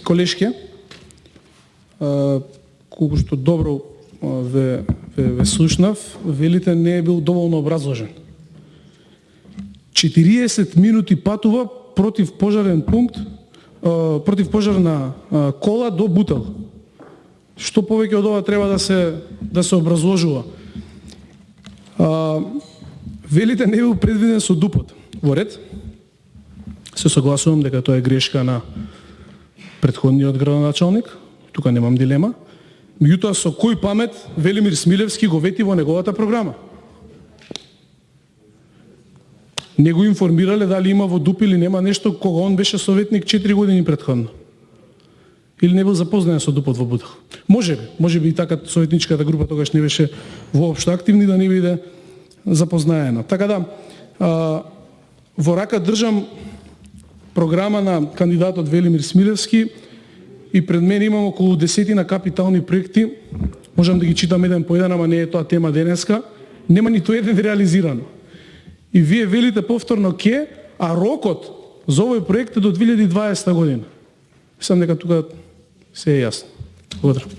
колешке, колку што добро ве слушнав, велите не е бил доволно образложен. 40 минути патува против пожарен пункт, против пожарна кола до Бутел. Што повеќе од ова треба да се образложува? Велите не бил предвиден со ДУПот. Во ред, се согласувам дека тоа е грешка на претходниот градоначалник, тука немам дилема. Меѓутоа, со кој памет Велимир Смилевски го вети во неговата програма? Не го информирале дали има во ДУП или нема нешто кога он беше советник 4 години претходно. Или не бил запознаен со ДУПот во Бутел. Може би и така советничката група тогаш не беше воопшто активни да не биде запознаена. Така да, во рака држам програма на кандидатот Велимир Смилевски и пред мене имам околу 10 капитални проекти. Можам да ги читам еден по еден, ама не е тоа тема денеска. Нема ниту еден реализирано. И вие велите повторно ке, а рокот за овој проект е до 2020 година. Мислам дека тука се е јасно. Благодарам.